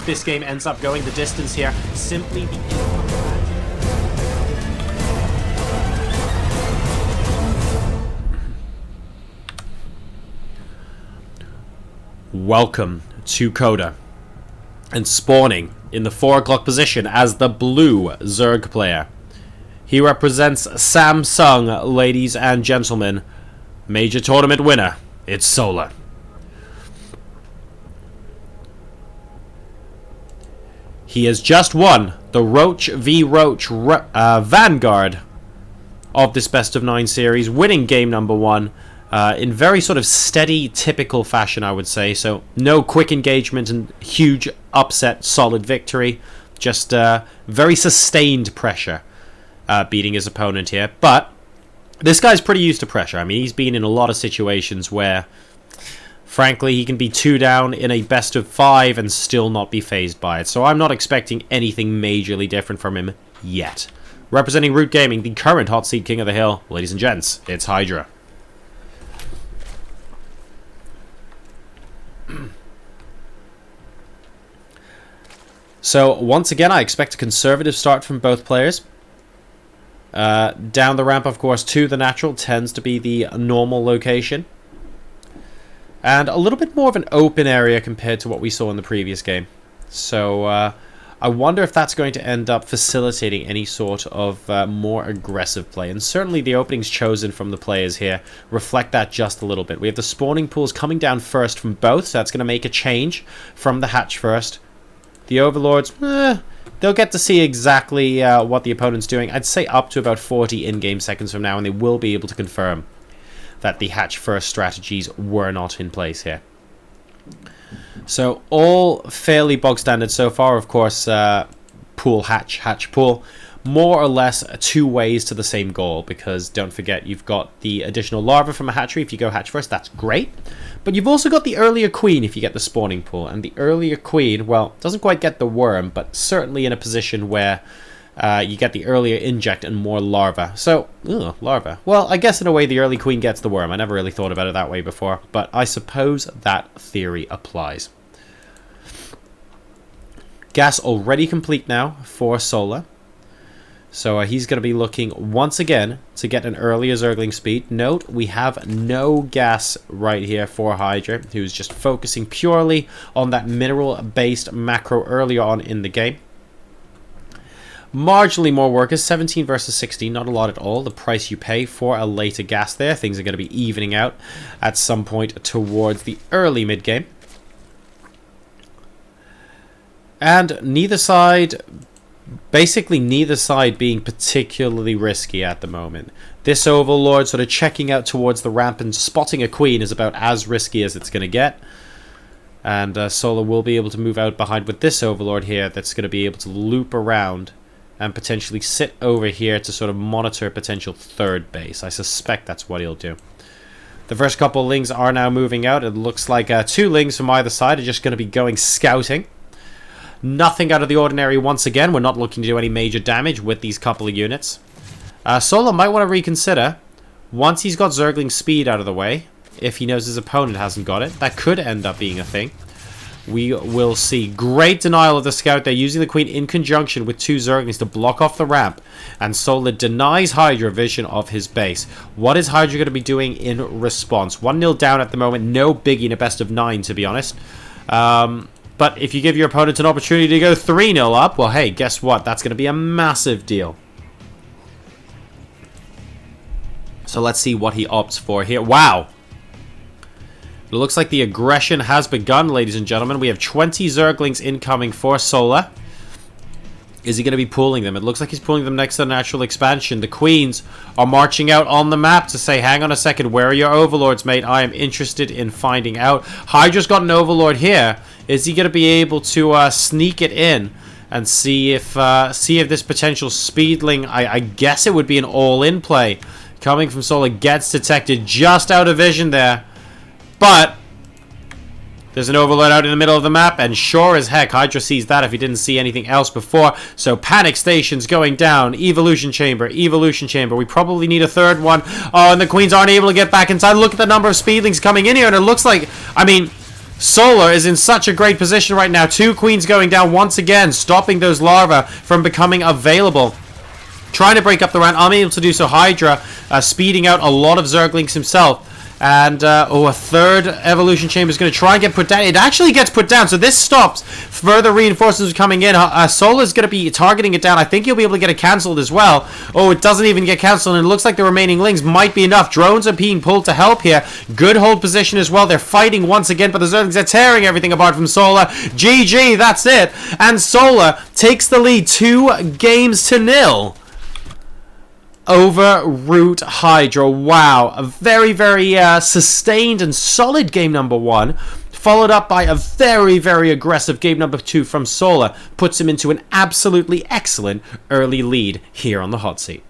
if this game ends up going the distance here, simply because... Welcome to Coda, and spawning in the 4 o'clock position as the blue Zerg player. He represents Samsung, ladies and gentlemen. Major tournament winner, it's Solar. He has just won the Roach v Roach Vanguard of this best of 9 series, winning game number 1. In very sort of steady, typical fashion, I would say. So no quick engagement and huge upset, solid victory. Just very sustained pressure beating his opponent here. But this guy's pretty used to pressure. I mean, he's been in a lot of situations where, frankly, he can be 2 down in a best of 5 and still not be fazed by it. So I'm not expecting anything majorly different from him yet. Representing Root Gaming, the current hot seat king of the hill, ladies and gents, it's Hydra. So, once again, I expect a conservative start from both players. Down the ramp, of course, to the natural tends to be the normal location. And a little bit more of an open area compared to what we saw in the previous game. So, I wonder if that's going to end up facilitating any sort of more aggressive play. And certainly the openings chosen from the players here reflect that just a little bit. We have the spawning pools coming down first from both, so that's going to make a change from the hatch first. The Overlords, they'll get to see exactly what the opponent's doing. I'd say up to about 40 in-game seconds from now, and they will be able to confirm that the hatch first strategies were not in place here. So all fairly bog standard so far. Of course, pool, hatch, pool. More or less 2 ways to the same goal, because don't forget you've got the additional larva from a hatchery. If you go hatch first, that's great. But you've also got the earlier queen if you get the spawning pool. And the earlier queen, well, doesn't quite get the worm, but certainly in a position where you get the earlier inject and more larva. So, larva. Well, I guess in a way the early queen gets the worm. I never really thought about it that way before, but I suppose that theory applies. Gas already complete now for Solar. So he's going to be looking once again to get an earlier Zergling speed. Note, we have no gas right here for Hydra, who's just focusing purely on that mineral-based macro earlier on in the game. Marginally more workers, 17 versus 16, not a lot at all. The price you pay for a later gas there, things are going to be evening out at some point towards the early mid-game. And neither side... Basically, neither side being particularly risky at the moment. This Overlord sort of checking out towards the ramp and spotting a queen is about as risky as it's going to get. And Solar will be able to move out behind with this Overlord here that's going to be able to loop around and potentially sit over here to sort of monitor a potential third base. I suspect that's what he'll do. The first couple of Lings are now moving out. It looks like 2 Lings from either side are just going to be going scouting. Nothing out of the ordinary once again. We're not looking to do any major damage with these couple of units. Solar might want to reconsider. Once he's got Zergling speed out of the way, if he knows his opponent hasn't got it, that could end up being a thing. We will see. Great denial of the scout. They're using the queen in conjunction with 2 Zerglings to block off the ramp. And Solar denies Hydra vision of his base. What is Hydra going to be doing in response? 1-0 down at the moment. No biggie in a best of 9, to be honest. But if you give your opponent an opportunity to go 3-0 up, well, hey, guess what? That's going to be a massive deal. So let's see what he opts for here. Wow. It looks like the aggression has begun, ladies and gentlemen. We have 20 Zerglings incoming for Solar. Is he going to be pulling them? It looks like he's pulling them next to the natural expansion. The queens are marching out on the map to say, hang on a second, where are your overlords, mate? I am interested in finding out. Hydra's got an overlord here. Is he going to be able to sneak it in and see if this potential speedling, I guess it would be an all-in play, coming from Solar, gets detected just out of vision there. But there's an overload out in the middle of the map, and sure as heck, Hydra sees that if he didn't see anything else before. So panic stations going down. Evolution chamber, evolution chamber. We probably need a third one. Oh, and the queens aren't able to get back inside. Look at the number of speedlings coming in here, and it looks like, I mean, Solar is in such a great position right now. 2 queens going down once again, stopping those larvae from becoming available. Trying to break up the round, unable to do so. Hydra speeding out a lot of Zerglings himself. And, a 3rd evolution chamber is going to try and get put down. It actually gets put down, so this stops. Further reinforcements coming in. Solar's going to be targeting it down. I think he'll be able to get it cancelled as well. Oh, it doesn't even get cancelled, and it looks like the remaining lings might be enough. Drones are being pulled to help here. Good hold position as well. They're fighting once again, but the Zerglings are tearing everything apart from Solar. GG, that's it. And Solar takes the lead 2-0 over ROOT Hydra. Wow, a very, very sustained and solid game number 1, followed up by a very, very aggressive game number 2 from Solar. Puts him into an absolutely excellent early lead here on the hot seat.